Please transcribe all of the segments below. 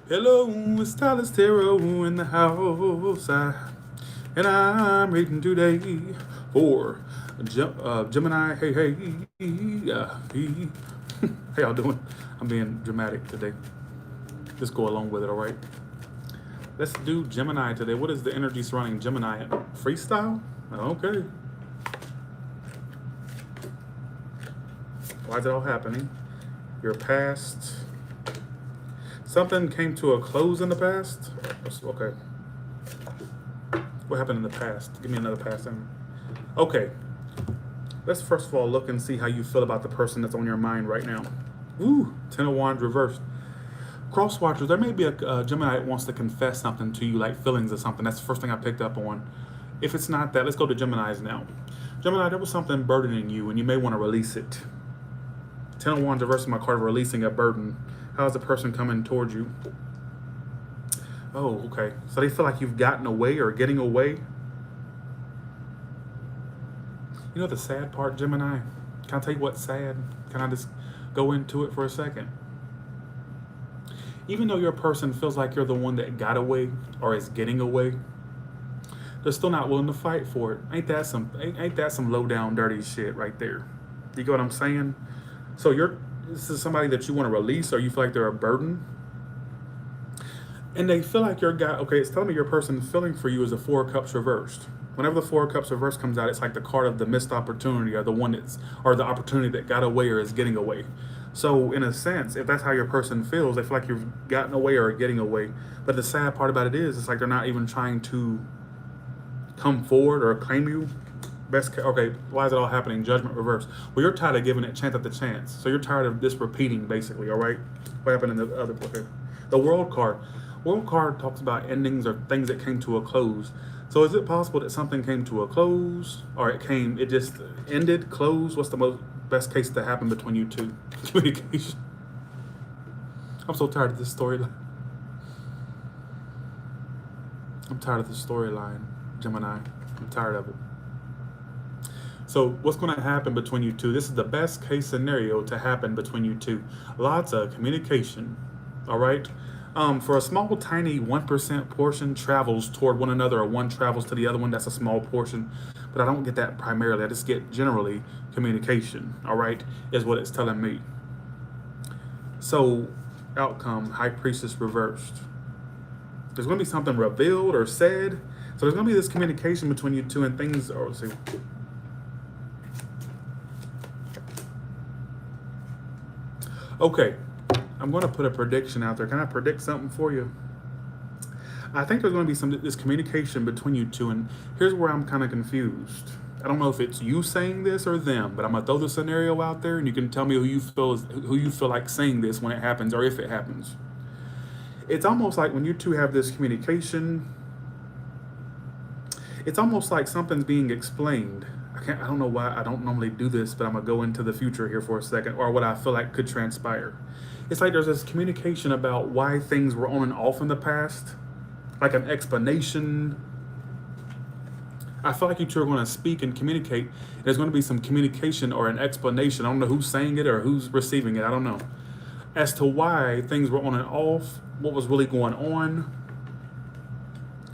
Hello, it's Tyler Tarot in the house. And I'm reading today for Gemini. Hey. How y'all doing? I'm being dramatic today. Just go along with it, all right? Let's do Gemini today. What is the energy surrounding Gemini? Freestyle? Okay. Why is it all happening? Your past. Something came to a close in the past? Okay. What happened in the past? Give me another past. Okay. Let's first of all look and see how you feel about the person that's on your mind right now. Ooh, Ten of Wands reversed. Cross watchers, there may be a Gemini that wants to confess something to you, like feelings or something. That's the first thing I picked up on. If it's not that, let's go to Geminis now. Gemini, there was something burdening you, and you may want to release it. Ten of Wands reversing my card of releasing a burden. How's the person coming towards you? Oh, okay. So they feel like you've gotten away or getting away. You know the sad part, Gemini? Can I tell you what's sad? Can I just go into it for a second? Even though your person feels like you're the one that got away or is getting away, they're still not willing to fight for it. Ain't that some low down dirty shit right there? You get what I'm saying? So this is somebody that you want to release, or you feel like they're a burden, and they feel like your guy. Okay, it's telling me your person feeling for you is the Four of Cups reversed. Whenever the Four of Cups reversed comes out, it's like the card of the missed opportunity, or the opportunity that got away or is getting away. So in a sense, if that's how your person feels, they feel like you've gotten away or are getting away. But the sad part about it is, it's like they're not even trying to come forward or claim you. Okay, why is it all happening? Judgment reverse. Well, you're tired of giving it chance after chance. So you're tired of this repeating, basically, all right? What happened in the other book? Okay. The World card. World card talks about endings or things that came to a close. So is it possible that something came to a close, or it just ended, closed? What's the best case that happened between you two? Communication. I'm so tired of this storyline. I'm tired of this storyline, Gemini. I'm tired of it. So what's going to happen between you two? This is the best case scenario to happen between you two. Lots of communication, all right? For a small, tiny 1% portion travels toward one another, or one travels to the other one, that's a small portion. But I don't get that primarily. I just get generally communication, all right, is what it's telling me. So outcome, High Priestess reversed. There's going to be something revealed or said. So there's going to be this communication between you two, and things are... See, okay, I'm going to put a prediction out there. Can I predict something for you? I think there's going to be this communication between you two, and here's where I'm kind of confused. I don't know if it's you saying this or them, but I'm going to throw the scenario out there, and you can tell me who you feel like saying this when it happens, or if it happens. It's almost like when you two have this communication, it's almost like something's being explained. I don't know why I don't normally do this, but I'm gonna go into the future here for a second, or what I feel like could transpire. It's like there's this communication about why things were on and off in the past, like an explanation. I feel like you two are going to speak and communicate. There's going to be some communication or an explanation. I don't know who's saying it or who's receiving it. I don't know. As to why things were on and off, what was really going on.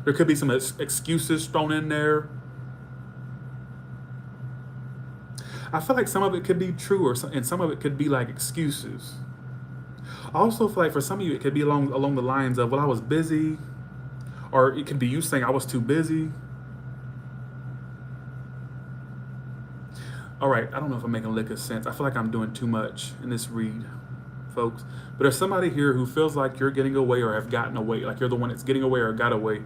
There could be some excuses thrown in there. I feel like some of it could be true, and some of it could be like excuses. I also feel like for some of you, it could be along the lines of, well, I was busy, or it could be you saying I was too busy. All right, I don't know if I'm making a lick of sense. I feel like I'm doing too much in this read, folks. But there's somebody here who feels like you're getting away or have gotten away, like you're the one that's getting away or got away.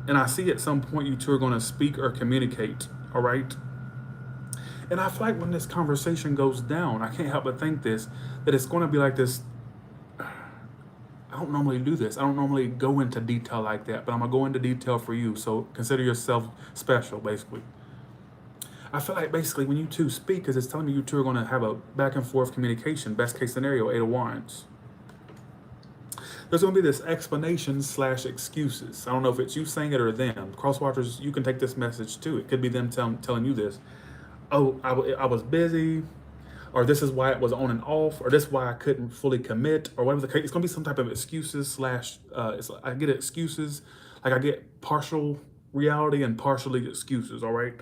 And I see at some point you two are going to speak or communicate, all right? And I feel like when this conversation goes down, I can't help but think that it's going to be like this. I don't normally do this. I don't normally go into detail like that, but I'm going to go into detail for you. So consider yourself special, basically. I feel like basically when you two speak, because it's telling me you two are going to have a back and forth communication, best case scenario, 8 of Wands. There's going to be this explanation / excuses. I don't know if it's you saying it or them. Crosswatchers, you can take this message too. It could be them telling you this. Oh, I was busy. or this is why it was on and off, or this is why I couldn't fully commit, or whatever the case. It's gonna be some type of excuses slash. I get excuses, like I get partial reality and partially excuses. All right,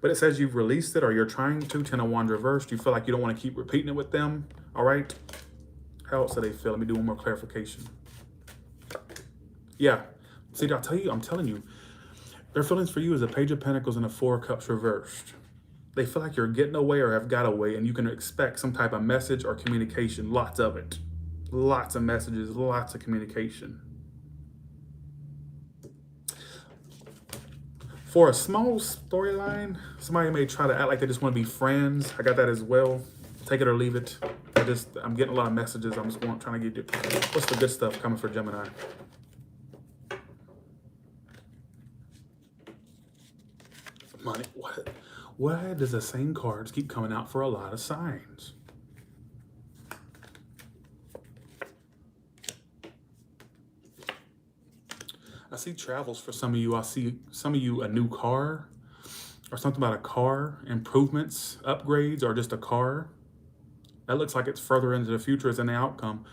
but it says you've released it or you're trying to. 10 of Wands reversed. You feel like you don't want to keep repeating it with them. All right. How else do they feel? Let me do one more clarification. Yeah. See, I'm telling you, their feelings for you is a Page of Pentacles and a Four of Cups reversed. They feel like you're getting away or have got away, and you can expect some type of message or communication. Lots of it. Lots of messages, lots of communication. For a small storyline, somebody may try to act like they just want to be friends. I got that as well. Take it or leave it. I'm getting a lot of messages. I'm just trying to get you. What's the good stuff coming for Gemini? Money. What? Why does the same cards keep coming out for a lot of signs? I see travels for some of you. I see some of you a new car or something about a car, improvements, upgrades, or just a car. That looks like it's further into the future as in the outcome.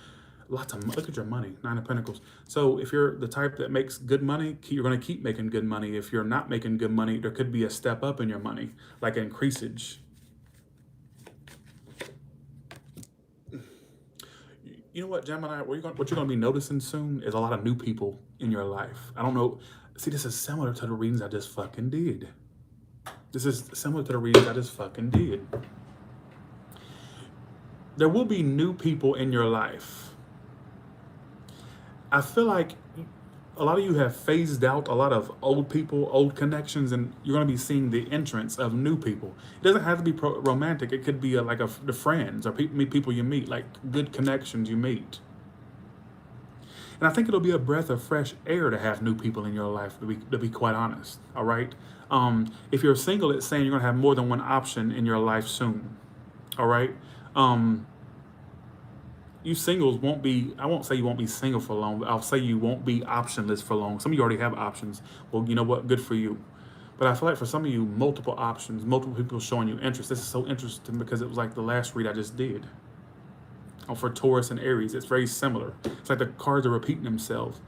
Lots of, look at your money, 9 of Pentacles. So if you're the type that makes good money, you're going to keep making good money. If you're not making good money, there could be a step up in your money, like increasage. You know what, Gemini, what you're going to be noticing soon is a lot of new people in your life. I don't know. See, this is similar to the readings I just fucking did. This is similar to the readings I just fucking did. There will be new people in your life. I feel like a lot of you have phased out a lot of old people, old connections, and you're going to be seeing the entrance of new people. It doesn't have to be romantic. It could be the friends or people you meet, like good connections you meet. And I think it'll be a breath of fresh air to have new people in your life, to be quite honest, all right? If you're single, it's saying you're going to have more than one option in your life soon, all right? You singles won't be, I won't say you won't be single for long, but I'll say you won't be optionless for long. Some of you already have options. Well, you know what? Good for you. But I feel like for some of you, multiple options, multiple people showing you interest. This is so interesting because it was like the last read I just did. For Taurus and Aries, it's very similar. It's like the cards are repeating themselves.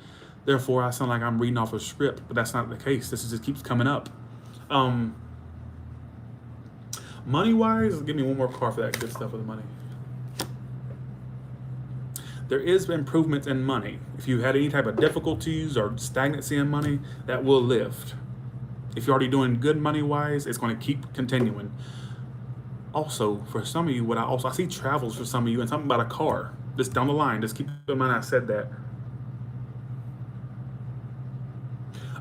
Therefore, I sound like I'm reading off a script, but that's not the case. This just keeps coming up. Money-wise, give me one more card for that good stuff with the money. There is improvements in money. If you had any type of difficulties or stagnancy in money, that will lift. If you're already doing good money-wise, it's going to keep continuing. Also, for some of you, I see travels for some of you and something about a car. Just down the line, just keep in mind I said that.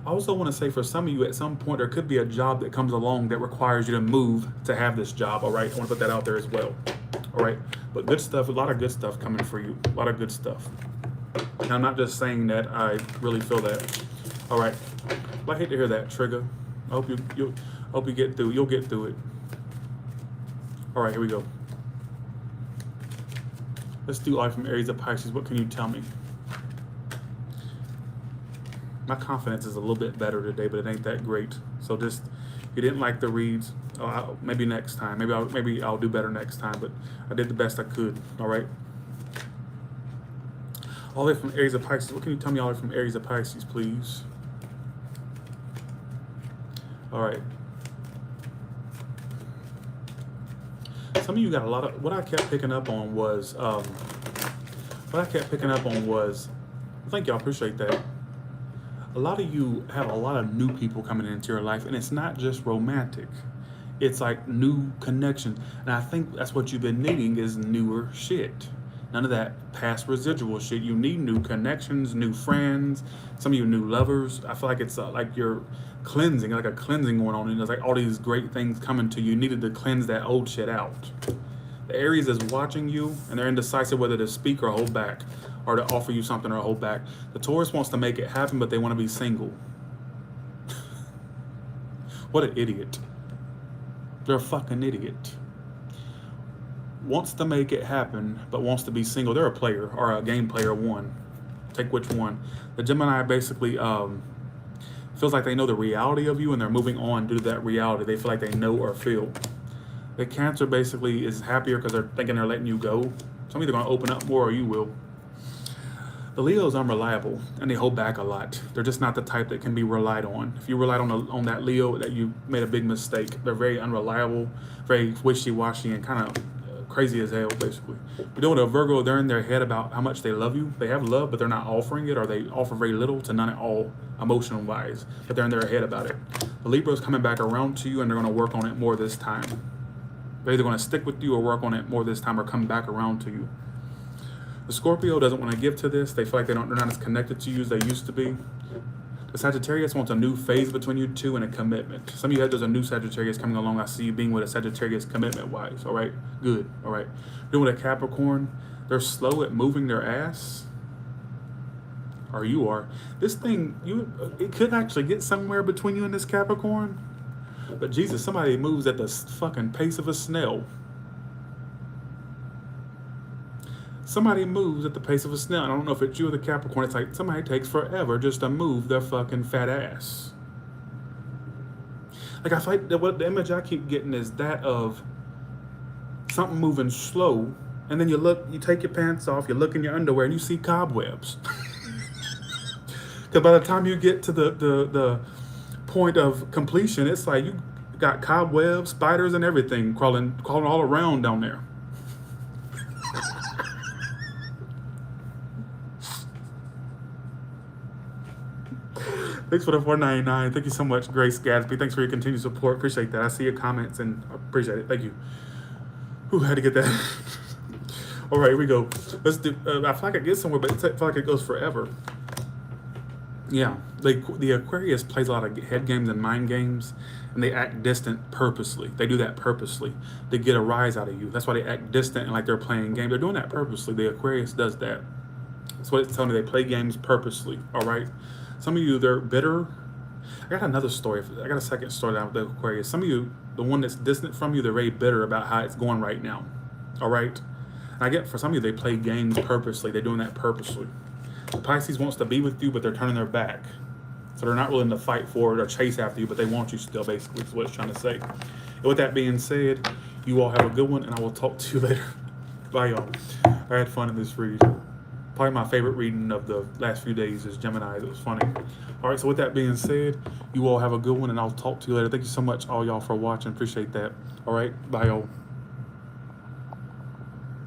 I also want to say for some of you, at some point, there could be a job that comes along that requires you to move to have this job, all right? I want to put that out there as well, all right? But good stuff, a lot of good stuff coming for you, a lot of good stuff. And I'm not just saying that, I really feel that. All right, well, I hate to hear that, Trigger. I hope you get through, you'll get through it. All right, here we go. Let's do life from Aries of Pisces. What can you tell me? My confidence is a little bit better today, but it ain't that great. So just, if you didn't like the reads, maybe next time. Maybe I'll do better next time, but I did the best I could, all right? All the way from Aries of Pisces. What can you tell me all the way from Aries of Pisces, please? All right. Some of you got a lot of, what I kept picking up on was, thank y'all, appreciate that. A lot of you have a lot of new people coming into your life, and it's not just romantic. It's like new connections. And I think that's what you've been needing is newer shit. None of that past residual shit. You need new connections, new friends, some of you new lovers. I feel like it's like you're cleansing, like a cleansing going on, and there's like all these great things coming to you. You needed to cleanse that old shit out. The Aries is watching you, and they're indecisive whether to speak or hold back, or to offer you something or hold back. The Taurus wants to make it happen, but they want to be single. What an idiot. They're a fucking idiot. Wants to make it happen, but wants to be single. They're a player, or a game player one. Take which one. The Gemini basically feels like they know the reality of you, and they're moving on due to that reality. They feel like they know or feel. The Cancer basically is happier because they're thinking they're letting you go. Some of you are going to open up more or you will. The Leo is unreliable and they hold back a lot. They're just not the type that can be relied on. If you relied on that Leo, that you made a big mistake. They're very unreliable, very wishy-washy, and kind of crazy as hell, basically. You know, with a Virgo, they're in their head about how much they love you. They have love, but they're not offering it, or they offer very little to none at all, emotional-wise. But they're in their head about it. The Libra's coming back around to you, and they're going to work on it more this time. They're either going to stick with you or work on it more this time, or come back around to you. The Scorpio doesn't want to give to this. They feel like they're not as connected to you as they used to be. The Sagittarius wants a new phase between you two and a commitment. Some of you have, there's a new Sagittarius coming along. I see you being with a Sagittarius commitment-wise, all right? Good, all right. You're with a Capricorn. They're slow at moving their ass. Or you are. This thing, it could actually get somewhere between you and this Capricorn. But Jesus, somebody moves at the fucking pace of a snail. Somebody moves at the pace of a snail. I don't know if it's you or the Capricorn. It's like somebody takes forever just to move their fucking fat ass. Like, I feel like the image I keep getting is that of something moving slow, and then you take your pants off, you look in your underwear, and you see cobwebs. Because by the time you get to the point of completion, it's like you got cobwebs, spiders, and everything crawling all around down there. Thanks for the $4.99. Thank you so much, Grace Gadsby. Thanks for your continued support. Appreciate that. I see your comments and appreciate it. Thank you. Who had to get that? All right, here we go. Let's do. I feel like I get somewhere, but I feel like it goes forever. Yeah, the Aquarius plays a lot of head games and mind games, and they act distant purposely. They do that purposely. They get a rise out of you. That's why they act distant and like they're playing games. They're doing that purposely. The Aquarius does that. That's what it's telling me. They play games purposely. All right. Some of you, they're bitter. I got another story. I got a second story down with the Aquarius. Some of you, the one that's distant from you, they're very bitter about how it's going right now. All right? And I get for some of you, they play games purposely. They're doing that purposely. The Pisces wants to be with you, but they're turning their back. So they're not willing to fight for it or chase after you, but they want you still, basically, is what it's trying to say. And with that being said, you all have a good one, and I will talk to you later. Bye, y'all. I had fun in this read. Probably my favorite reading of the last few days is Gemini. It was funny. All right, so with that being said, you all have a good one, and I'll talk to you later. Thank you so much, all y'all, for watching. Appreciate that. All right, bye, y'all.